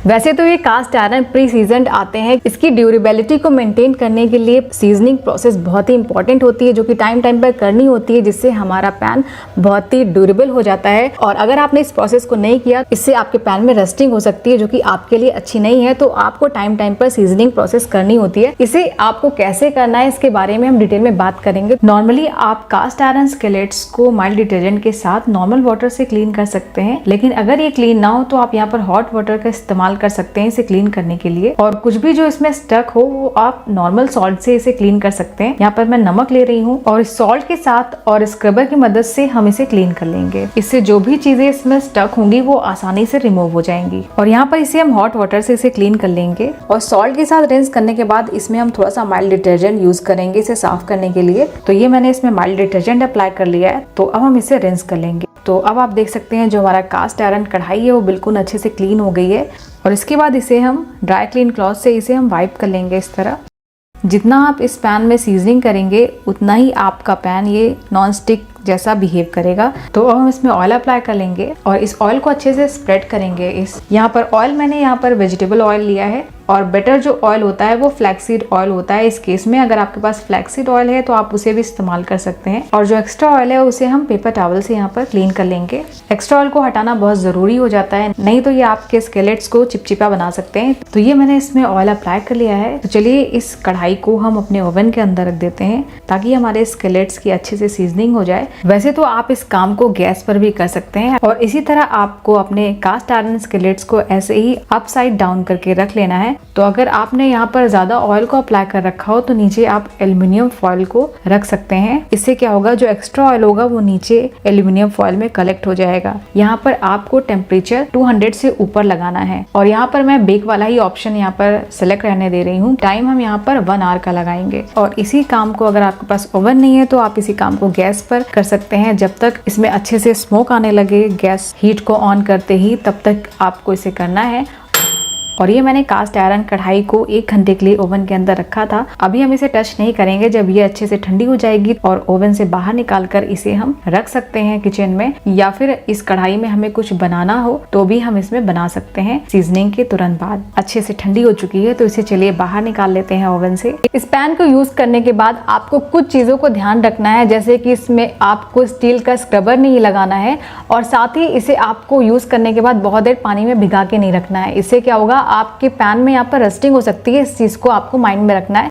वैसे तो ये कास्ट आयरन प्री सीजनड आते हैं। इसकी ड्यूरेबिलिटी को मेंटेन करने के लिए सीजनिंग प्रोसेस बहुत ही इंपॉर्टेंट होती है, जो कि टाइम टाइम पर करनी होती है, जिससे हमारा पैन बहुत ही ड्यूरेबल हो जाता है। और अगर आपने इस प्रोसेस को नहीं किया, इससे आपके पैन में रस्टिंग हो सकती है, जो कि आपके लिए अच्छी नहीं है। तो आपको टाइम टाइम पर सीजनिंग प्रोसेस करनी होती है। इसे आपको कैसे करना है, इसके बारे में हम डिटेल में बात करेंगे। नॉर्मली आप कास्ट आयरन स्केलेट्स को माइल्ड डिटर्जेंट के साथ नॉर्मल वाटर से क्लीन कर सकते हैं, लेकिन अगर ये क्लीन ना हो तो आप यहाँ पर हॉट वाटर का इस्तेमाल कर सकते हैं इसे क्लीन करने के लिए। और कुछ भी जो इसमें स्टक हो वो आप नॉर्मल सॉल्ट से इसे क्लीन कर सकते हैं। यहाँ पर मैं नमक ले रही हूँ और इस सॉल्ट के साथ और स्क्रबर की मदद से हम इसे क्लीन कर लेंगे। इससे जो भी चीजें इसमें स्टक होंगी वो आसानी से रिमूव हो जाएंगी। और यहाँ पर इसे हम हॉट वाटर से इसे क्लीन कर लेंगे। और सॉल्ट के साथ रिंस करने के बाद इसमें हम थोड़ा सा माइल्ड डिटर्जेंट यूज करेंगे इसे साफ करने के लिए। तो ये मैंने इसमें माइल्ड डिटर्जेंट अप्लाई कर लिया है। तो अब हम इसे रिंस कर लेंगे। तो अब आप देख सकते हैं जो हमारा कास्ट आयरन कढ़ाई है वो बिल्कुल अच्छे से क्लीन हो गई है। और इसके बाद इसे हम ड्राई क्लीन क्लॉथ से इसे हम वाइप कर लेंगे इस तरह। जितना आप इस पैन में सीजनिंग करेंगे उतना ही आपका पैन ये नॉन स्टिक जैसा बिहेव करेगा। तो अब हम इसमें ऑयल अप्लाई कर लेंगे और इस ऑयल को अच्छे से स्प्रेड करेंगे। इस यहाँ पर ऑयल मैंने यहाँ पर वेजिटेबल ऑयल लिया है और बेटर जो ऑयल होता है वो फ्लैक्सीड ऑयल होता है। इस केस में अगर आपके पास फ्लैक्सीड ऑयल है तो आप उसे भी इस्तेमाल कर सकते हैं। और जो एक्स्ट्रा ऑयल है उसे हम पेपर टॉवल से यहाँ पर क्लीन कर लेंगे। एक्स्ट्रा ऑयल को हटाना बहुत जरूरी हो जाता है, नहीं तो ये आपके स्केलेट्स को चिपचिपा बना सकते हैं। तो ये मैंने इसमें ऑयल अप्लाई कर लिया है। तो चलिए इस कढ़ाई को हम अपने ओवन के अंदर रख देते हैं ताकि हमारे स्केलेट्स की अच्छे से सीजनिंग हो जाए। वैसे तो आप इस काम को गैस पर भी कर सकते हैं और इसी तरह आपको अपने कास्ट आयरन स्केलेट्स को ऐसे ही अपसाइड डाउन करके रख लेना है। तो अगर आपने यहाँ पर ज्यादा ऑयल को अप्लाई कर रखा हो तो नीचे आप एल्युमिनियम फॉइल को रख सकते हैं। इससे क्या होगा, जो एक्स्ट्रा ऑयल होगा वो नीचे एल्युमिनियम फॉइल में कलेक्ट हो जाएगा। यहाँ पर आपको टेम्परेचर 200 से ऊपर लगाना है और यहाँ पर मैं बेक वाला ही ऑप्शन यहाँ पर सिलेक्ट रहने दे रही हूँ। टाइम हम यहाँ पर 1 आवर का लगाएंगे। और इसी काम को अगर आपके पास ओवन नहीं है तो आप इसी काम को गैस पर कर सकते हैं। जब तक इसमें अच्छे से स्मोक आने लगे गैस हीट को ऑन करते ही, तब तक आपको इसे करना है। और ये मैंने कास्ट आयरन कढ़ाई को 1 घंटे के लिए ओवन के अंदर रखा था। अभी हम इसे टच नहीं करेंगे। जब ये अच्छे से ठंडी हो जाएगी और ओवन से बाहर निकाल कर इसे हम रख सकते हैं किचन में, या फिर इस कढ़ाई में हमें कुछ बनाना हो तो भी हम इसमें बना सकते हैं सीजनिंग के तुरंत बाद। अच्छे से ठंडी हो चुकी है तो इसे चलिए बाहर निकाल लेते हैं ओवन से। इस पैन को यूज करने के बाद आपको कुछ चीजों को ध्यान रखना है, जैसे कि इसमें आपको स्टील का स्क्रबर नहीं लगाना है और साथ ही इसे आपको यूज करने के बाद बहुत देर पानी में भिगा के नहीं रखना है। इससे क्या होगा, आपके पैन में यहाँ पर रस्टिंग हो सकती है। इस चीज को आपको माइंड में रखना है।